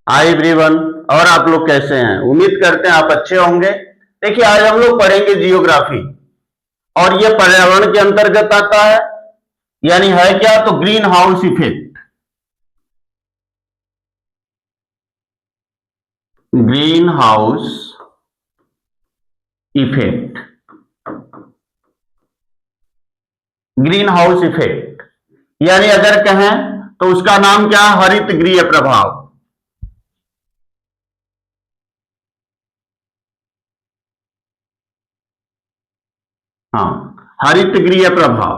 Hi everyone. और आप लोग कैसे हैं? उम्मीद करते हैं आप अच्छे होंगे। देखिए, आज हम लोग पढ़ेंगे जियोग्राफी और ये पर्यावरण के अंतर्गत आता है। यानी है क्या? तो green house effect. Green house effect. Green house effect यानी अगर कहें तो उसका नाम क्या है? हरित गृह प्रभाव। हाँ, हरित गृह प्रभाव।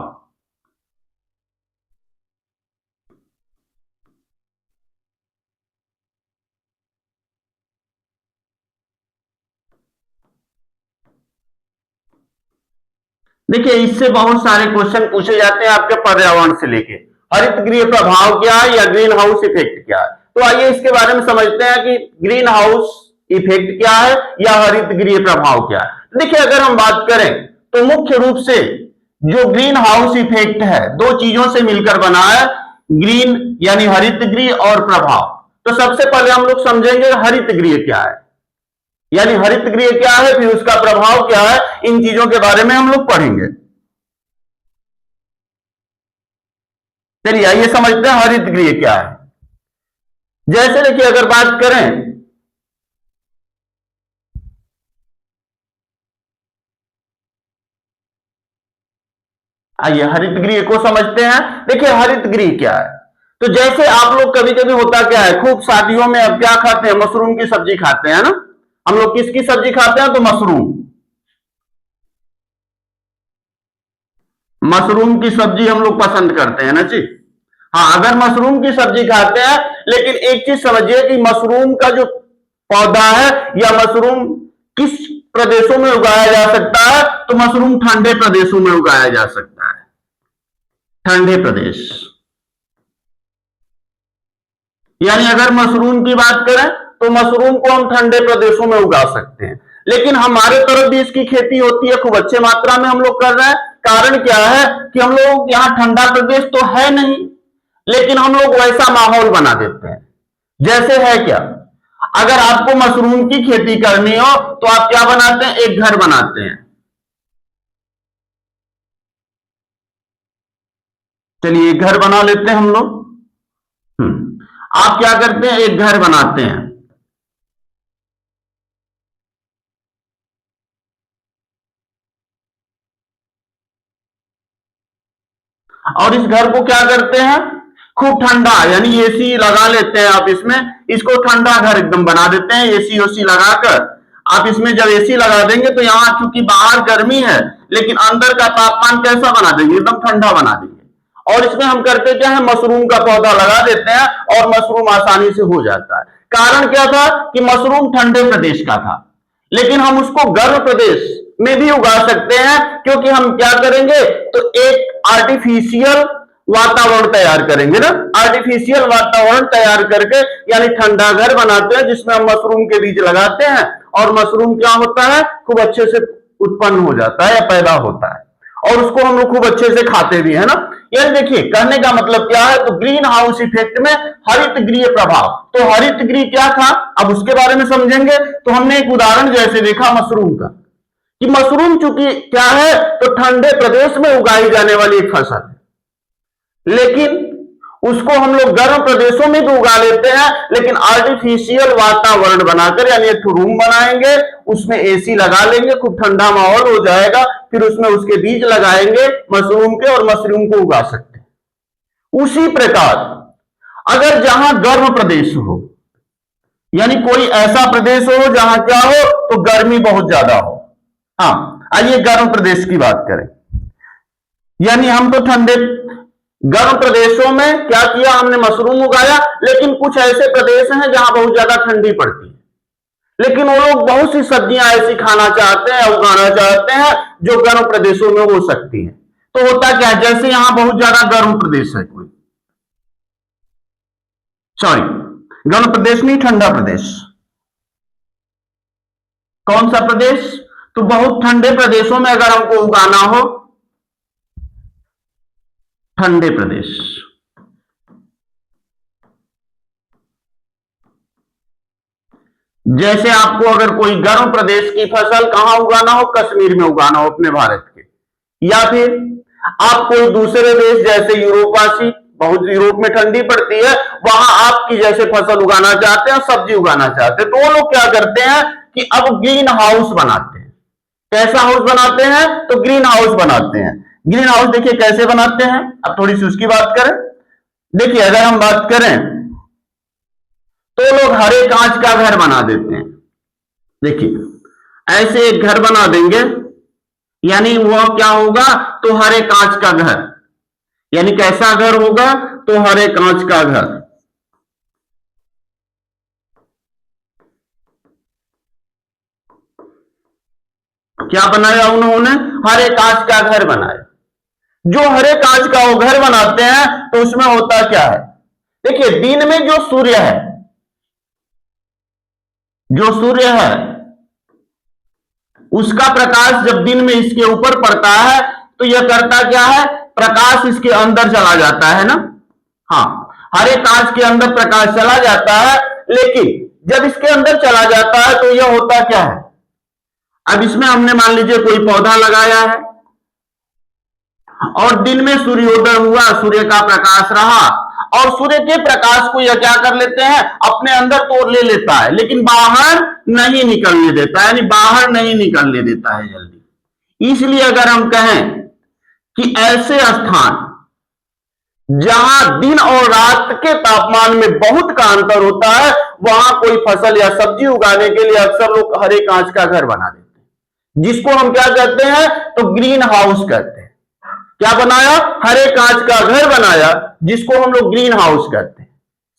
देखिए, इससे बहुत सारे क्वेश्चन पूछे जाते हैं आपके पर्यावरण से लेके। हरित गृह प्रभाव क्या है या ग्रीन हाउस इफेक्ट क्या है? तो आइए इसके बारे में समझते हैं कि ग्रीन हाउस इफेक्ट क्या है या हरित गृह प्रभाव क्या है। देखिए, अगर हम बात करें तो मुख्य रूप से जो ग्रीन हाउस इफेक्ट है दो चीजों से मिलकर बना है। ग्रीन यानी हरित गृह और प्रभाव। तो सबसे पहले हम लोग समझेंगे हरित गृह क्या है, यानी हरित गृह क्या है, फिर उसका प्रभाव क्या है। इन चीजों के बारे में हम लोग पढ़ेंगे। चलिए आइए समझते हैं हरित गृह क्या है। जैसे देखिए, अगर बात करें आइए हरित गृह को समझते हैं। देखिए, हरित गृह क्या है। तो जैसे आप लोग कभी कभी होता क्या है, खूब शादियों में अब क्या खाते हैं? मशरूम की सब्जी खाते हैं ना। हम लोग किसकी सब्जी खाते हैं? तो मशरूम। मशरूम की सब्जी हम लोग पसंद करते हैं ना जी। हाँ, अगर मशरूम की सब्जी खाते हैं, लेकिन एक चीज समझिए कि मशरूम का जो पौधा है या मशरूम किस प्रदेशों में उगाया जा सकता है? तो मशरूम ठंडे प्रदेशों में उगाया जा सकता है। ठंडे प्रदेश। यानी अगर मशरूम की बात करें तो मशरूम को हम ठंडे प्रदेशों में उगा सकते हैं। लेकिन हमारे तरफ भी इसकी खेती होती है, खूब अच्छे मात्रा में हम लोग कर रहे हैं। कारण क्या है कि हम लोग यहाँ ठंडा प्रदेश तो है नहीं, लेकिन हम लोग वैसा माहौल बना देते हैं। जैसे है क्या? अगर आपको मशरूम की खेती करनी हो तो आप क्या बनाते हैं? एक घर बनाते हैं। चलिए एक घर बना लेते हैं हम लोग। आप क्या करते हैं? एक घर बनाते हैं और इस घर को क्या करते हैं? खूब ठंडा यानी एसी लगा लेते हैं आप इसमें। इसको ठंडा घर एकदम बना देते हैं, एसी ओसी लगाकर। आप इसमें जब एसी लगा देंगे तो यहाँ चूंकि बाहर गर्मी है, लेकिन अंदर का तापमान कैसा बना देंगे? एकदम ठंडा बना देंगे। और इसमें हम करते क्या है? मशरूम का पौधा लगा देते हैं और मशरूम आसानी से हो जाता है। कारण क्या था कि मशरूम ठंडे प्रदेश का था, लेकिन हम उसको गर्म प्रदेश में भी उगा सकते हैं। क्योंकि हम क्या करेंगे? तो एक आर्टिफिशियल वातावरण तैयार करेंगे ना। आर्टिफिशियल वातावरण तैयार करके यानी ठंडा घर बनाते हैं जिसमें हम मशरूम के बीज लगाते हैं और मशरूम क्या होता है? खूब अच्छे से उत्पन्न हो जाता है या पैदा होता है और उसको हम लोग खूब अच्छे से खाते भी है ना। यानी देखिए, कहने का मतलब क्या है? तो ग्रीन हाउस इफेक्ट में हरित गृह प्रभाव। तो हरित गृह क्या था, अब उसके बारे में समझेंगे। तो हमने एक उदाहरण जैसे देखा मशरूम का, कि मशरूम चूंकि क्या है? तो ठंडे प्रदेश में उगाई जाने वाली एक फसल है, लेकिन उसको हम लोग गर्म प्रदेशों में भी उगा लेते हैं। लेकिन आर्टिफिशियल वातावरण बनाकर यानी एक रूम बनाएंगे, उसमें एसी लगा लेंगे, खूब ठंडा माहौल हो जाएगा, फिर उसमें उसके बीज लगाएंगे मशरूम के और मशरूम को उगा सकते हैं। उसी प्रकार अगर जहां गर्म प्रदेश हो, यानी कोई ऐसा प्रदेश हो जहां क्या हो? तो गर्मी बहुत ज्यादा हो। हाँ, आइए गर्म प्रदेश की बात करें। यानी हम तो ठंडे गर्म प्रदेशों में क्या किया? हमने मशरूम उगाया। लेकिन कुछ ऐसे प्रदेश हैं जहां बहुत ज्यादा ठंडी पड़ती है, लेकिन वो लोग बहुत सी सब्जियां ऐसी खाना चाहते हैं, उगाना चाहते हैं जो गर्म प्रदेशों में हो सकती है। तो होता क्या है? जैसे यहां बहुत ज्यादा गर्म प्रदेश है, कोई सॉरी, गर्म प्रदेश नहीं, ठंडा प्रदेश। कौन सा प्रदेश? तो बहुत ठंडे प्रदेशों में अगर हमको उगाना हो, ठंडे प्रदेश। जैसे आपको अगर कोई गर्म प्रदेश की फसल कहां उगाना हो, कश्मीर में उगाना हो अपने भारत के, या फिर आप कोई दूसरे देश जैसे यूरोपासी, बहुत यूरोप में ठंडी पड़ती है, वहां आपकी जैसे फसल उगाना चाहते हैं, सब्जी उगाना चाहते हैं, तो वो लोग क्या करते हैं कि अब ग्रीन हाउस बनाते हैं। कैसा हाउस बनाते हैं? तो ग्रीन हाउस बनाते हैं। ग्रीन हाउस देखिए कैसे बनाते हैं, अब थोड़ी सी उसकी बात करें। देखिए अगर हम बात करें तो लोग हरे कांच का घर बना देते हैं। देखिए ऐसे एक घर बना देंगे, यानी वह क्या होगा, तो हरे कांच का घर, यानी कैसा घर होगा, तो हरे कांच का घर। क्या बनाया उन्होंने? हरे कांच का घर बनाया। जो हरे कांच का वो घर बनाते हैं तो उसमें होता क्या है, देखिए दिन में जो सूर्य है, जो सूर्य है उसका प्रकाश जब दिन में इसके ऊपर पड़ता है तो यह करता क्या है, प्रकाश इसके अंदर चला जाता है ना। हाँ, हरे कांच के अंदर प्रकाश चला जाता है, लेकिन जब इसके अंदर चला जाता है तो यह होता क्या है, अब इसमें हमने मान लीजिए कोई पौधा लगाया है और दिन में सूर्योदय हुआ, सूर्य का प्रकाश रहा और सूर्य के प्रकाश को यह क्या कर लेते हैं, अपने अंदर तो ले लेता है, लेकिन बाहर नहीं निकलने देता है, यानी बाहर नहीं निकलने देता है जल्दी। इसलिए अगर हम कहें कि ऐसे स्थान जहां दिन और रात के तापमान में बहुत का अंतर होता है, वहां कोई फसल या सब्जी उगाने के लिए अक्सर लोग हरे कांच का घर बना देते हैं, जिसको हम क्या कहते हैं, तो ग्रीन हाउस कहते हैं। क्या बनाया? हरे कांच का घर बनाया, जिसको हम लोग ग्रीन हाउस कहते हैं।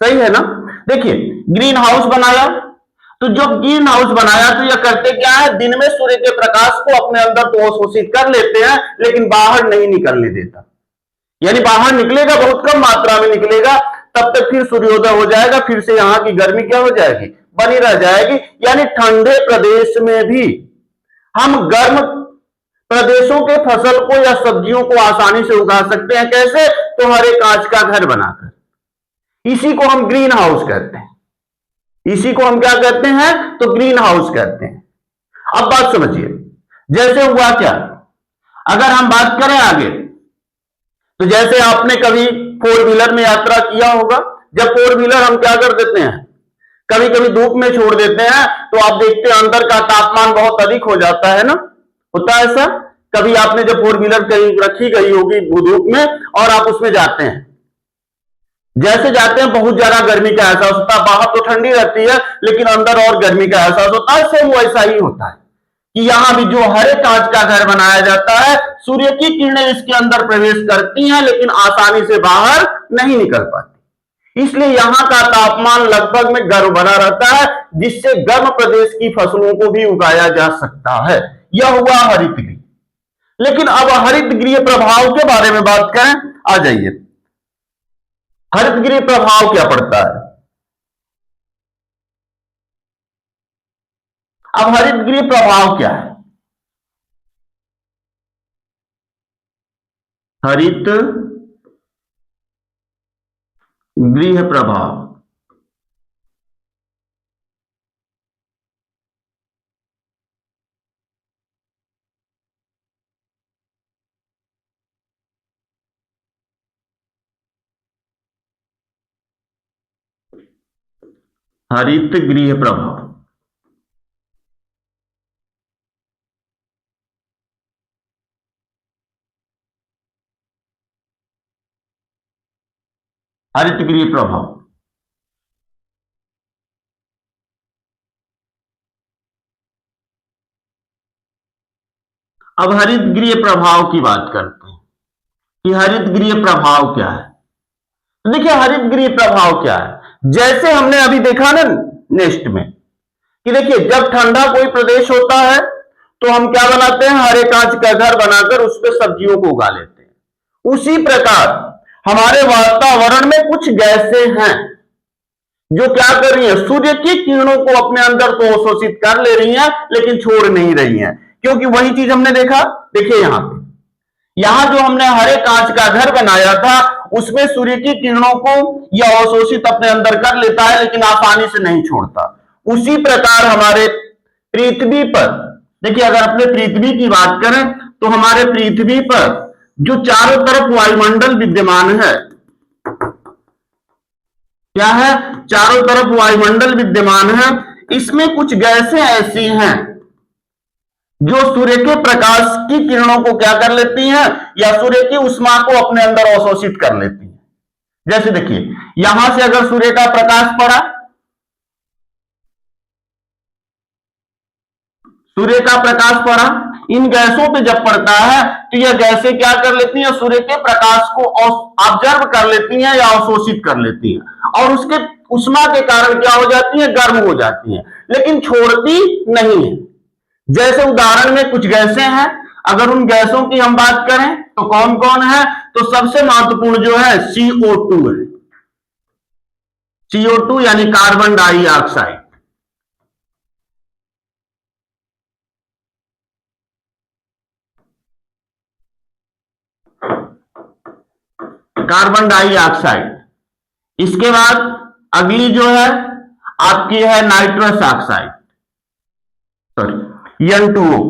सही है ना? देखिए ग्रीन हाउस बनाया, तो जो ग्रीन हाउस बनाया तो यह करते क्या है, दिन में सूर्य के प्रकाश को अपने अंदर तो अवशोषित कर लेते हैं, लेकिन बाहर नहीं निकलने देता, यानी बाहर निकलेगा बहुत कम मात्रा में निकलेगा, तब तक फिर सूर्योदय हो जाएगा, फिर से यहां की गर्मी क्या हो जाएगी, बनी रह जाएगी। यानी ठंडे प्रदेश में भी हम गर्म प्रदेशों के फसल को या सब्जियों को आसानी से उगा सकते हैं। कैसे? तो हरे कांच का घर बनाकर। इसी को हम ग्रीन हाउस कहते हैं। इसी को हम क्या कहते हैं, तो ग्रीन हाउस कहते हैं। अब बात समझिए, जैसे हुआ क्या, अगर हम बात करें आगे, तो जैसे आपने कभी फोर व्हीलर में यात्रा किया होगा, जब फोर व्हीलर हम क्या कर देते हैं, कभी कभी धूप में छोड़ देते हैं, तो आप देखते हैं अंदर का तापमान बहुत अधिक हो जाता है ना, होता है ऐसा। कभी आपने जब फोर व्हीलर कहीं रखी गई होगी धूप में और आप उसमें जाते हैं, जैसे जाते हैं बहुत ज्यादा गर्मी का एहसास होता है, बाहर तो ठंडी रहती है लेकिन अंदर और गर्मी का एहसास होता है। सेम वैसा ही होता है कि यहां भी जो हरे कांच का घर बनाया जाता है, सूर्य की किरणें इसके अंदर प्रवेश करती हैं लेकिन आसानी से बाहर नहीं निकल पाती, इसलिए यहां का तापमान लगभग में गर्म बना रहता है, जिससे गर्म प्रदेश की फसलों को भी उगाया जा सकता है। यह हुआ हरित गृह। लेकिन अब हरित गृह प्रभाव के बारे में बात करें, आ जाइए, हरित गृह प्रभाव क्या पड़ता है। अब हरित गृह प्रभाव क्या है, हरित गृह प्रभाव, हरित गृह प्रभाव, हरित गृह प्रभाव, अब हरित गृह प्रभाव की बात करते हैं कि हरित गृह प्रभाव क्या है। तो देखिए हरित गृह प्रभाव क्या है, जैसे हमने अभी देखा ना नेक्स्ट में कि देखिए जब ठंडा कोई प्रदेश होता है तो हम क्या बनाते हैं, हरे कांच का घर बनाकर उस पर सब्जियों को उगा लेते हैं। उसी प्रकार हमारे वातावरण में कुछ गैसें हैं जो क्या कर रही है, सूर्य की किरणों को अपने अंदर तो अवशोषित कर ले रही हैं लेकिन छोड़ नहीं रही हैं, क्योंकि वही चीज हमने देखा। देखिए यहां जो हमने हरे कांच का घर बनाया था उसमें सूर्य की किरणों को यह अवशोषित अपने अंदर कर लेता है लेकिन आसानी से नहीं छोड़ता। उसी प्रकार हमारे पृथ्वी पर, देखिए अगर अपने पृथ्वी की बात करें तो हमारे पृथ्वी पर जो चारों तरफ वायुमंडल विद्यमान है, क्या है, चारों तरफ वायुमंडल विद्यमान है, इसमें कुछ गैसें ऐसी हैं जो सूर्य के प्रकाश की किरणों को क्या कर लेती हैं, या सूर्य की ऊष्मा को अपने अंदर अवशोषित कर लेती हैं। जैसे देखिए यहां से अगर सूर्य का प्रकाश पड़ा, सूर्य का प्रकाश पड़ा, इन गैसों पे जब पड़ता है तो यह गैसें क्या कर लेती हैं, सूर्य के प्रकाश को ऑब्जर्व कर लेती हैं या अवशोषित कर लेती हैं, और उसके उष्मा के कारण क्या हो जाती है, गर्म हो जाती हैं, लेकिन छोड़ती नहीं है। जैसे उदाहरण में कुछ गैसें हैं, अगर उन गैसों की हम बात करें तो कौन कौन है, तो सबसे महत्वपूर्ण जो है CO2 है। CO2 यानी कार्बन डाइऑक्साइड। Carbon dioxide. इसके बाद अगली जो है आपकी है नाइट्रस ऑक्साइड, सॉरी N2O।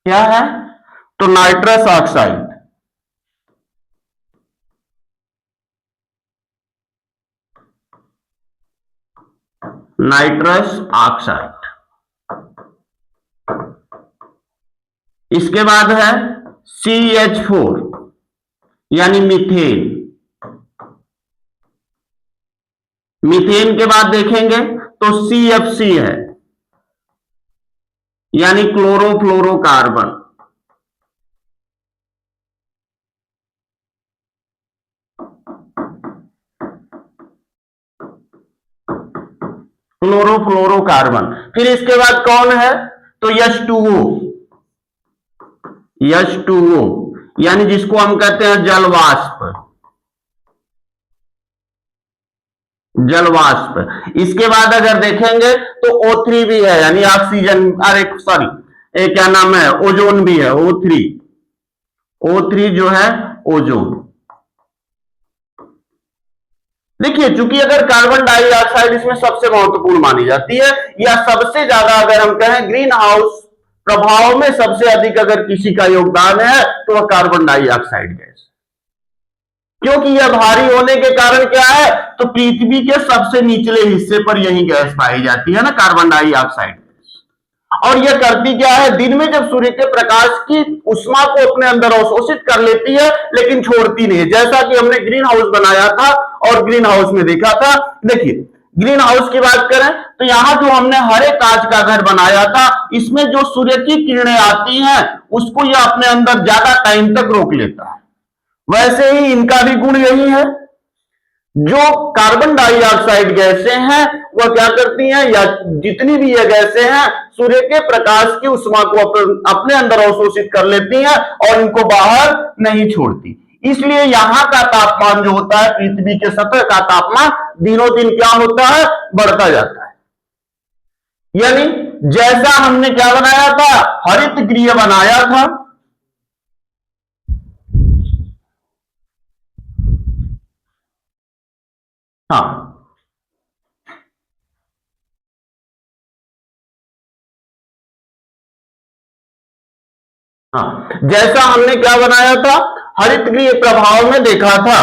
क्या है, तो नाइट्रस ऑक्साइड। Nitrous oxide. इसके बाद है CH4 यानी मीथेन। मीथेन के बाद देखेंगे तो CFC है यानी क्लोरोफ्लोरोकार्बन। क्लोरोफ्लोरोकार्बन। फिर इसके बाद कौन है, तो H2O। H2O यानी जिसको हम कहते हैं जलवाष्प। जलवाष्प। इसके बाद अगर देखेंगे तो O3 भी है यानी ऑक्सीजन, अरे सॉरी क्या नाम है, ओजोन भी है, O3। O3 जो है ओजोन। देखिए चूंकि अगर कार्बन डाइऑक्साइड इसमें सबसे महत्वपूर्ण मानी जाती है, या सबसे ज्यादा अगर हम कहें ग्रीन हाउस प्रभाव में सबसे अधिक अगर किसी का योगदान है तो वह कार्बन डाइऑक्साइड गैस, क्योंकि यह भारी होने के कारण क्या है, तो पृथ्वी के सबसे निचले हिस्से पर यही गैस पाई जाती है ना, कार्बन डाइऑक्साइड। और यह करती क्या है, दिन में जब सूर्य के प्रकाश की उष्मा को अपने अंदर अवशोषित कर लेती है लेकिन छोड़ती नहीं है। जैसा कि हमने ग्रीन हाउस बनाया था और ग्रीन हाउस में देखा था, देखिए ग्रीन हाउस की बात करें तो यहां जो हमने हरे कांच का घर बनाया था, इसमें जो सूर्य की किरणें आती हैं उसको यह अपने अंदर ज्यादा टाइम तक रोक लेता है। वैसे ही इनका भी गुण यही है, जो कार्बन डाइऑक्साइड गैसें हैं वह क्या करती हैं, या जितनी भी ये गैसें हैं सूर्य के प्रकाश की उष्मा को अपने अंदर अवशोषित कर लेती हैं और इनको बाहर नहीं छोड़ती। इसलिए यहां का तापमान जो होता है, पृथ्वी के सतह का तापमान दिनों दिन क्या होता है, बढ़ता जाता है। यानी जैसा हमने क्या बनाया था, हरित गृह बनाया था, हाँ हाँ, जैसा हमने क्या बनाया था, हरित गृह प्रभाव में देखा था,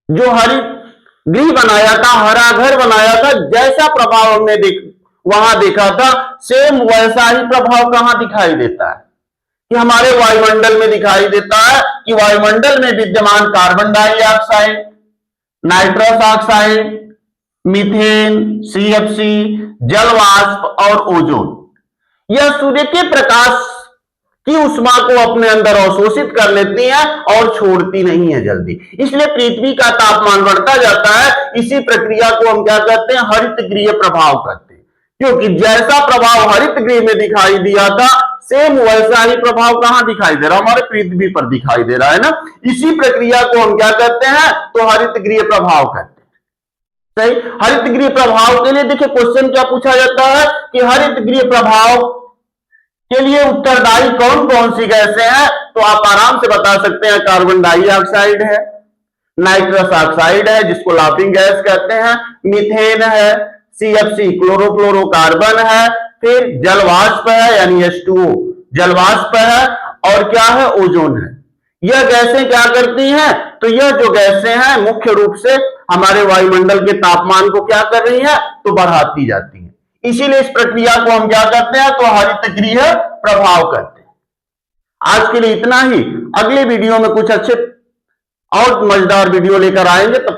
जो हरित गृह बनाया था, हरा घर बनाया था, जैसा प्रभाव हमने वहां देखा था, सेम वैसा ही प्रभाव कहां दिखाई देता है, कि हमारे वायुमंडल में दिखाई देता है, कि वायुमंडल में विद्यमान carbon dioxide, nitrous oxide, methane, CFC, जलवाष्प और ओजोन, यह सूर्य के प्रकाश की उष्मा को अपने अंदर अवशोषित कर लेती है और छोड़ती नहीं है जल्दी। इसलिए पृथ्वी का तापमान बढ़ता जाता है। इसी प्रक्रिया को हम क्या कहते हैं, हरित गृह प्रभाव कहते हैं, क्योंकि जैसा प्रभाव हरित गृह में दिखाई दिया था, सेम वैसा ही प्रभाव कहां दिखाई दे रहा है, हमारे पृथ्वी पर दिखाई दे रहा है ना। इसी प्रक्रिया को हम क्या कहते हैं, तो हरित गृह प्रभाव कहते हैं। सही, हरित गृह प्रभाव के लिए देखिए क्वेश्चन क्या पूछा जाता है, कि हरित गृह प्रभाव के लिए उत्तरदायी कौन कौन सी गैसें हैं, तो आप आराम से बता सकते हैं कार्बन डाइऑक्साइड है, नाइट्रस ऑक्साइड है जिसको लाफिंग गैस कहते हैं, मीथेन है, CFC क्लोरोफ्लोरोकार्बन है, फिर जलवाष्प है यानी H2O जलवाष्प है, और क्या है, ओजोन है। यह गैसें क्या करती हैं, तो यह जो गैसें हैं मुख्य रूप से हमारे वायुमंडल के तापमान को क्या कर रही हैं, तो बढ़ाती जाती हैं। इसीलिए इस प्रक्रिया को हम क्या करते हैं, तो हरितगृह प्रभाव कहते हैं। आज के लिए इतना ही, अगले वीडियो में कुछ अच्छे और मजेदार वीडियो लेकर आएंगे। तब